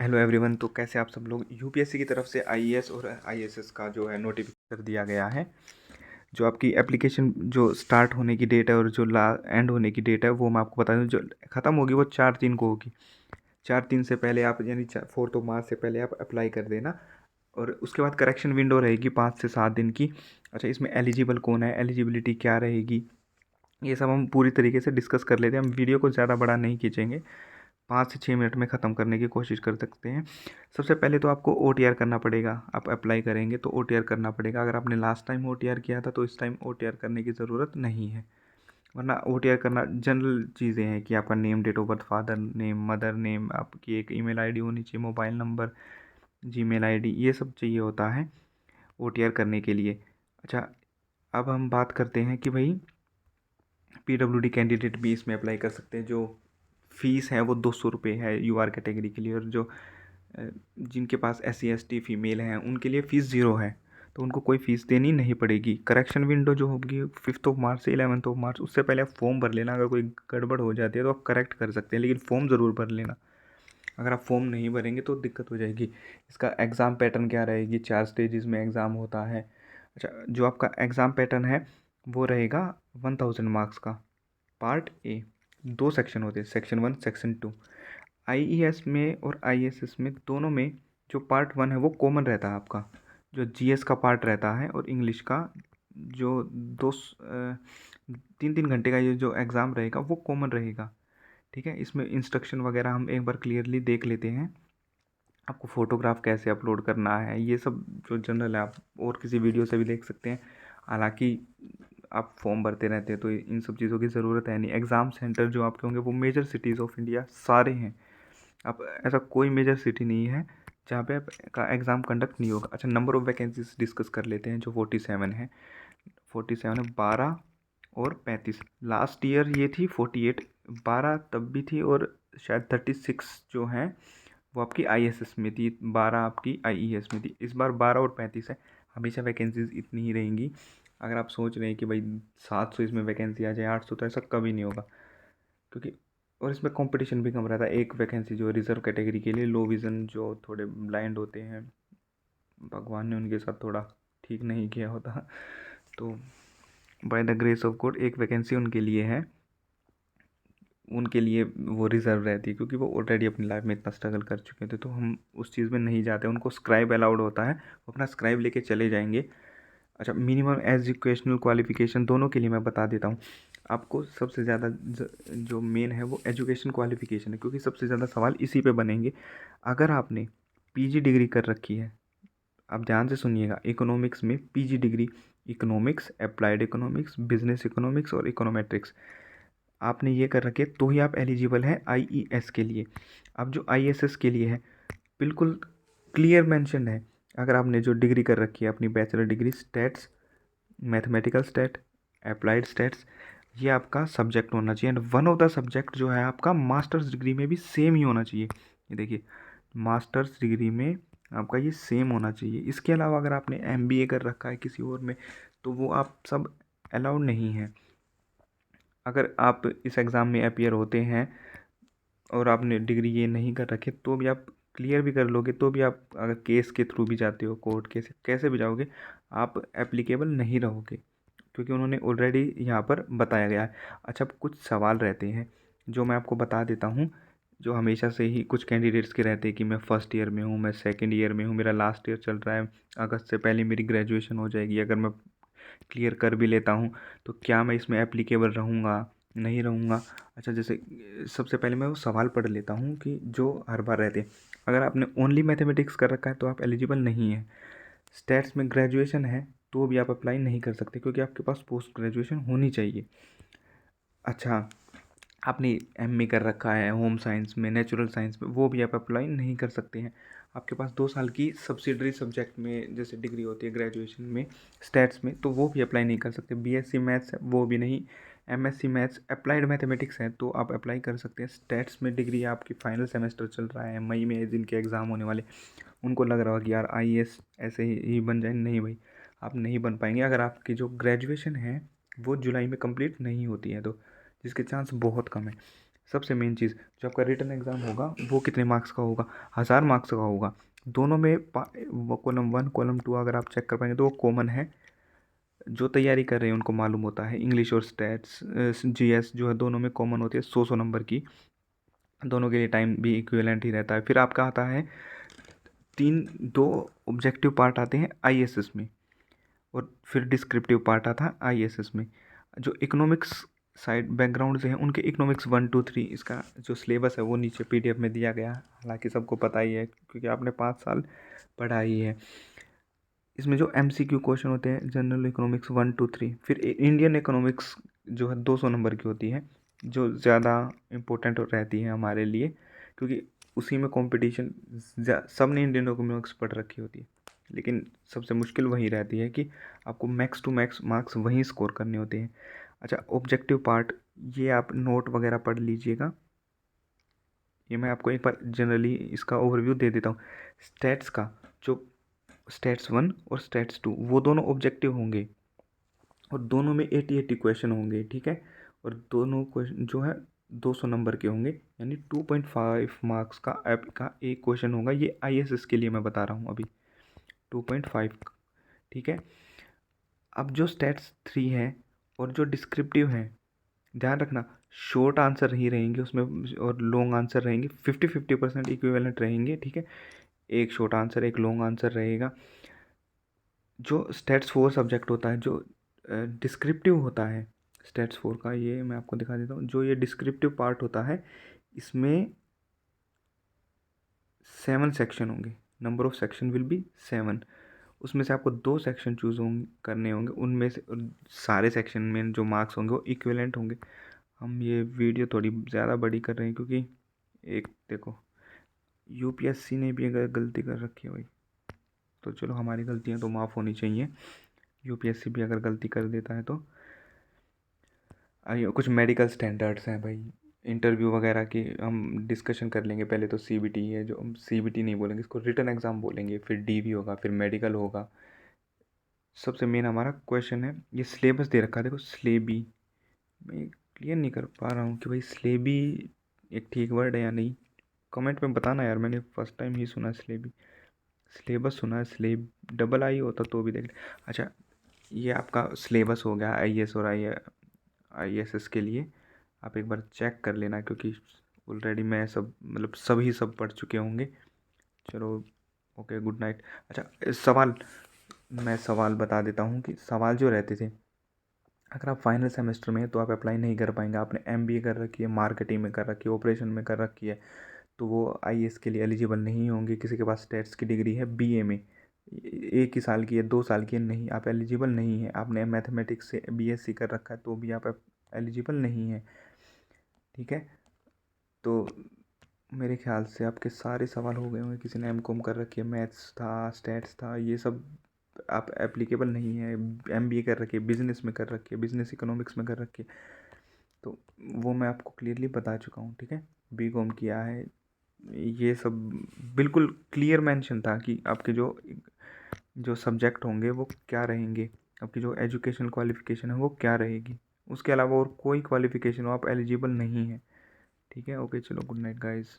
Hello everyone. तो कैसे आप सब लोग। यूपीएससी की तरफ से आईएएस और आईएसएस का जो है नोटिफिकेशन कर दिया गया है। जो आपकी एप्लीकेशन जो स्टार्ट होने की डेट है और जो एंड होने की डेट है वो मैं आपको बता दूं। जो ख़त्म होगी वो 4/3 को होगी। 4/3 से पहले आप यानी 4 मार्च से पहले आप अप्लाई कर देना। और उसके बाद करेक्शन विंडो रहेगी 5 से 7 दिन की। अच्छा, इसमें एलिजिबल कौन है, एलिजिबिलिटी क्या रहेगी, ये सब हम पूरी तरीके से डिस्कस कर लेते हैं। हम वीडियो को ज़्यादा बड़ा नहीं खींचेंगे, 5 से 6 मिनट में ख़त्म करने की कोशिश कर सकते हैं। सबसे पहले तो आपको OTR करना पड़ेगा। आप अप्लाई करेंगे तो OTR करना पड़ेगा। अगर आपने लास्ट टाइम OTR किया था तो इस टाइम OTR करने की ज़रूरत नहीं है, वरना OTR करना जनरल चीज़ें हैं कि आपका name, date of birth, father name, mother name, आपकी एक ईमेल आईडी होनी चाहिए, मोबाइल नंबर, जीमेल आईडी, ये सब चाहिए होता है OTR करने के लिए। अच्छा, अब हम बात करते हैं कि भाई PWD कैंडिडेट भी इसमें अप्लाई कर सकते हैं। जो फ़ीस है वो 200 रुपये है UR कैटेगरी के लिए। और जो जिनके पास SC ST फीमेल हैं उनके लिए फ़ीस 0 है, तो उनको कोई फ़ीस देनी नहीं पड़ेगी। करेक्शन विंडो जो होगी 5 मार्च से 11 मार्च, उससे पहले आप फॉर्म भर लेना। अगर कोई गड़बड़ हो जाती है तो आप करेक्ट कर सकते हैं, लेकिन फॉर्म ज़रूर भर लेना। अगर आप फॉर्म नहीं भरेंगे तो दिक्कत हो जाएगी। इसका एग्ज़ाम पैटर्न क्या रहेगी, 4 स्टेजेस में एग्ज़ाम होता है। अच्छा, जो आपका एग्ज़ाम पैटर्न है वो रहेगा 1000 मार्क्स का। पार्ट ए, 2 सेक्शन होते हैं, सेक्शन 1, सेक्शन 2। आईईएस में और आईएसएस में दोनों में जो पार्ट 1 है वो कॉमन रहता है आपका। जो जीएस का पार्ट रहता है और इंग्लिश का जो 3-3 घंटे का ये जो एग्ज़ाम रहेगा वो कॉमन रहेगा। ठीक है, इसमें इंस्ट्रक्शन वगैरह हम एक बार क्लियरली देख लेते हैं। आपको फ़ोटोग्राफ कैसे अपलोड करना है, ये सब जो जनरल है आप और किसी वीडियो से भी देख सकते हैं। हालांकि आप फॉर्म भरते रहते हैं तो इन सब चीज़ों की ज़रूरत है नहीं। एग्ज़ाम सेंटर जो आपके होंगे वो मेजर सिटीज़ ऑफ इंडिया सारे हैं। आप ऐसा कोई मेजर सिटी नहीं है जहाँ पे आपका एग्ज़ाम कंडक्ट नहीं होगा। अच्छा, नंबर ऑफ़ वैकेंसीज डिस्कस कर लेते हैं। जो 47 है, 47 है, 12 और 35। लास्ट ईयर ये थी 48, 12 तब भी थी, और शायद 36 जो हैं वो आपकी आईएसएस में थी, 12 आपकी आईईएस में थी। इस बार 12 और 35 है। हमेशा वैकेंसीज इतनी ही रहेंगी। अगर आप सोच रहे हैं कि भाई 700 इसमें वैकेंसी आ जाए, 800, तो ऐसा कभी नहीं होगा, क्योंकि और इसमें कंपटीशन भी कम रहता है। एक वैकेंसी जो रिजर्व कैटेगरी के लिए, लो विज़न जो थोड़े ब्लाइंड होते हैं, भगवान ने उनके साथ थोड़ा ठीक नहीं किया होता, तो by the grace of God एक वैकेंसी उनके लिए है। उनके लिए वो रिज़र्व रहती है, क्योंकि वो ऑलरेडी अपनी लाइफ में इतना स्ट्रगल कर चुके थे। तो हम उस चीज़ में नहीं जाते। उनको स्क्राइब अलाउड होता है, वो अपना स्क्राइब लेके चले जाएंगे। अच्छा, मिनिमम एजुकेशनल क्वालिफ़िकेशन दोनों के लिए मैं बता देता हूँ आपको। सबसे ज़्यादा जो मेन है वो एजुकेशन क्वालिफ़िकेशन है, क्योंकि सबसे ज़्यादा सवाल इसी पे बनेंगे। अगर आपने पीजी डिग्री कर रखी है, आप ध्यान से सुनिएगा, इकोनॉमिक्स में PG degree, economics, applied economics, business economics और इकोनोमेट्रिक्स, आपने ये कर रखे तो ही आप एलिजिबल हैं आईईएस के लिए। अब जो आईएसएस के लिए है, बिल्कुल क्लियर मेंशन है। अगर आपने जो डिग्री कर रखी है अपनी bachelor degree, stats, mathematical stat, applied stats, ये आपका सब्जेक्ट होना चाहिए। And one of the subject जो है आपका मास्टर्स डिग्री में भी सेम ही होना चाहिए। ये देखिए, मास्टर्स डिग्री में आपका ये सेम होना चाहिए। इसके अलावा अगर आपने एमबीए कर रखा है किसी और में तो वो आप सब अलाउड नहीं है। अगर आप इस एग्ज़ाम में अपीयर होते हैं और आपने डिग्री ये नहीं कर रखी तो भी आप क्लियर भी कर लोगे, तो भी आप अगर केस के थ्रू भी जाते हो, कोर्ट केस कैसे भी जाओगे, आप एप्लीकेबल नहीं रहोगे, क्योंकि उन्होंने ऑलरेडी यहाँ पर बताया गया है। अच्छा, कुछ सवाल रहते हैं जो मैं आपको बता देता हूँ, जो हमेशा से ही कुछ कैंडिडेट्स के रहते हैं कि मैं फ़र्स्ट ईयर में हूँ, मैं सेकंड ईयर में हूँ, मेरा लास्ट ईयर चल रहा है, अगस्त से पहले मेरी ग्रेजुएशन हो जाएगी, अगर मैं क्लियर कर भी लेता हूँ तो क्या मैं इसमें एप्लीकेबल रहूँगा, नहीं रहूँगा। अच्छा, जैसे सबसे पहले मैं वो सवाल पढ़ लेता हूँ कि जो हर बार रहते हैं। अगर आपने ओनली मैथमेटिक्स कर रखा है तो आप एलिजिबल नहीं है। स्टैट्स में ग्रेजुएशन है तो भी आप अप्लाई नहीं कर सकते, क्योंकि आपके पास पोस्ट ग्रेजुएशन होनी चाहिए। अच्छा, आपने एमए कर रखा है होम साइंस में, नेचुरल साइंस में, वो भी आप अप्लाई नहीं कर सकते हैं। आपके पास 2 साल की सब्सिडरी सब्जेक्ट में जैसे डिग्री होती है ग्रेजुएशन में, स्टैट्स में, तो वो भी अप्लाई नहीं कर सकते। बीएससी मैथ्स है वो भी नहीं, एमएससी मैथ्स, अप्लाइड मैथमेटिक्स है तो आप अप्लाई कर सकते हैं। स्टैट्स में डिग्री आपकी फाइनल सेमेस्टर चल रहा है, मई में जिनके एग्ज़ाम होने वाले, उनको लग रहा होगा कि यार आईएएस ऐसे ही बन जाए, नहीं भाई, आप नहीं बन पाएंगे। अगर आपकी जो ग्रेजुएशन है वो जुलाई में कंप्लीट नहीं होती है, तो जिसके चांस बहुत कम है। सबसे मेन चीज़, जो आपका रिटन एग्ज़ाम होगा वो कितने मार्क्स का होगा, 1000 मार्क्स का होगा। दोनों में वो कॉलम 1 कॉलम 2 अगर आप चेक कर पाएंगे तो वो कॉमन है। जो तैयारी कर रहे हैं उनको मालूम होता है, इंग्लिश और स्टैट्स जीएस जो है दोनों में कॉमन होती है 100 नंबर की। दोनों के लिए टाइम भी इक्विवेलेंट ही रहता है। फिर आपका आता है दो ऑब्जेक्टिव पार्ट आते हैं आईएसएस में, और फिर डिस्क्रिप्टिव पार्ट आता है आईएसएस में। जो इकोनॉमिक्स साइड बैकग्राउंड से हैं उनके इकोनॉमिक्स 1 2 3 इसका जो सिलेबस है वो नीचे पीडीएफ में दिया गया है, हालांकि सबको पता ही है क्योंकि आपने 5 साल पढ़ा ही है। इसमें जो एमसीक्यू क्वेश्चन होते हैं जनरल इकोनॉमिक्स 1 2 3, फिर इंडियन इकोनॉमिक्स जो है 200 नंबर की होती है, जो ज़्यादा इम्पोर्टेंट रहती है हमारे लिए, क्योंकि उसी में कंपटीशन सब ने इंडियन इकोनॉमिक्स पढ़ रखी होती है, लेकिन सबसे मुश्किल वही रहती है कि आपको मैक्स टू मैक्स मार्क्स वहीं स्कोर करने होते हैं। अच्छा, ऑब्जेक्टिव पार्ट, ये आप नोट वगैरह पढ़ लीजिएगा, ये मैं आपको एक बार जनरली इसका ओवरव्यू दे देता हूँ। स्टैट्स का जो स्टैट्स 1 और स्टैट्स 2 वो दोनों ऑब्जेक्टिव होंगे, और दोनों में 80 क्वेश्चन होंगे, ठीक है। और दोनों क्वेश्चन जो है 200 नंबर के होंगे, यानी 2.5 मार्क्स का ऐप का एक क्वेश्चन होगा। ये आईएएस के लिए मैं बता रहा हूँ अभी, 2.5, ठीक है। अब जो स्टैट्स 3 है और जो डिस्क्रिप्टिव है, ध्यान रखना शॉर्ट आंसर ही रहेंगे उसमें और लॉन्ग आंसर रहेंगे, 50-50% इक्विवेलेंट रहेंगे, ठीक है। एक शॉर्ट आंसर एक लॉन्ग आंसर रहेगा। जो स्टैट्स 4 सब्जेक्ट होता है, जो डिस्क्रिप्टिव होता है स्टैट्स 4 का, ये मैं आपको दिखा देता हूँ। जो ये डिस्क्रिप्टिव पार्ट होता है इसमें 7 सेक्शन होंगे, number of section will be 7। उसमें से आपको 2 सेक्शन चूज करने होंगे, उनमें से सारे सेक्शन में जो मार्क्स होंगे वो इक्विवेलेंट होंगे। हम ये वीडियो थोड़ी ज़्यादा बड़ी कर रहे हैं क्योंकि एक देखो, यूपीएससी ने भी अगर गलती कर रखी है भाई, तो चलो हमारी गलतियाँ तो माफ़ होनी चाहिए, यूपीएससी भी अगर गलती कर देता है तो। आइए, कुछ मेडिकल स्टैंडर्ड्स हैं भाई, इंटरव्यू वगैरह की हम डिस्कशन कर लेंगे। पहले तो सीबीटी है, जो हम सीबीटी नहीं बोलेंगे, इसको रिटन एग्ज़ाम बोलेंगे, फिर डीवी होगा, फिर मेडिकल होगा। सबसे मेन हमारा क्वेश्चन है, ये सिलेबस दे रखा है, देखो स्लेबी, मैं क्लियर नहीं कर पा रहा हूँ कि भाई स्लेबी एक ठीक वर्ड है या नहीं, कमेंट में बताना यार, मैंने फर्स्ट टाइम ही सुना स्लेबी। सिलेबस सुना है, स्लेब डबल आई होता तो भी देख ले। अच्छा, ये आपका सिलेबस हो गया आईएएस और आईएएस के लिए, आप एक बार चेक कर लेना क्योंकि ऑलरेडी मैं सब मतलब सभी सब पढ़ चुके होंगे। चलो, ओके, गुड नाइट। अच्छा, सवाल मैं सवाल बता देता हूँ कि सवाल जो रहते थे, अगर आप फाइनल सेमेस्टर में हैं तो आप अप्लाई नहीं कर पाएंगे। आपने एमबीए कर रखी है, मार्केटिंग में कर रखी है, ऑपरेशन में कर रखी है, तो वो आईएएस के लिए एलिजिबल नहीं होंगे। किसी के पास स्टेट्स की डिग्री है बीए में, 1 ही साल की है, 2 साल की है, नहीं, आप एलिजिबल नहीं है। आपने मैथमेटिक्स से बीएससी कर रखा है तो भी आप एलिजिबल नहीं है, ठीक है। तो मेरे ख्याल से आपके सारे सवाल हो गए होंगे। किसी ने एमकॉम कर रखी है, मैथ्स था, स्टैट्स था, ये सब आप एप्लीकेबल नहीं है। एमबीए कर रखी है, बिजनेस में कर रखी है, बिजनेस इकोनॉमिक्स में कर रखी है, तो वो मैं आपको क्लियरली बता चुका हूँ, ठीक है। बीकॉम किया है, ये सब बिल्कुल क्लियर मेंशन था कि आपके जो जो सब्जेक्ट होंगे वो क्या रहेंगे, आपकी जो एजुकेशन क्वालिफिकेशन है वो क्या रहेगी, उसके अलावा और कोई क्वालिफिकेशन हो आप एलिजिबल नहीं है, ठीक है। ओके, चलो, गुड नाइट गाइस।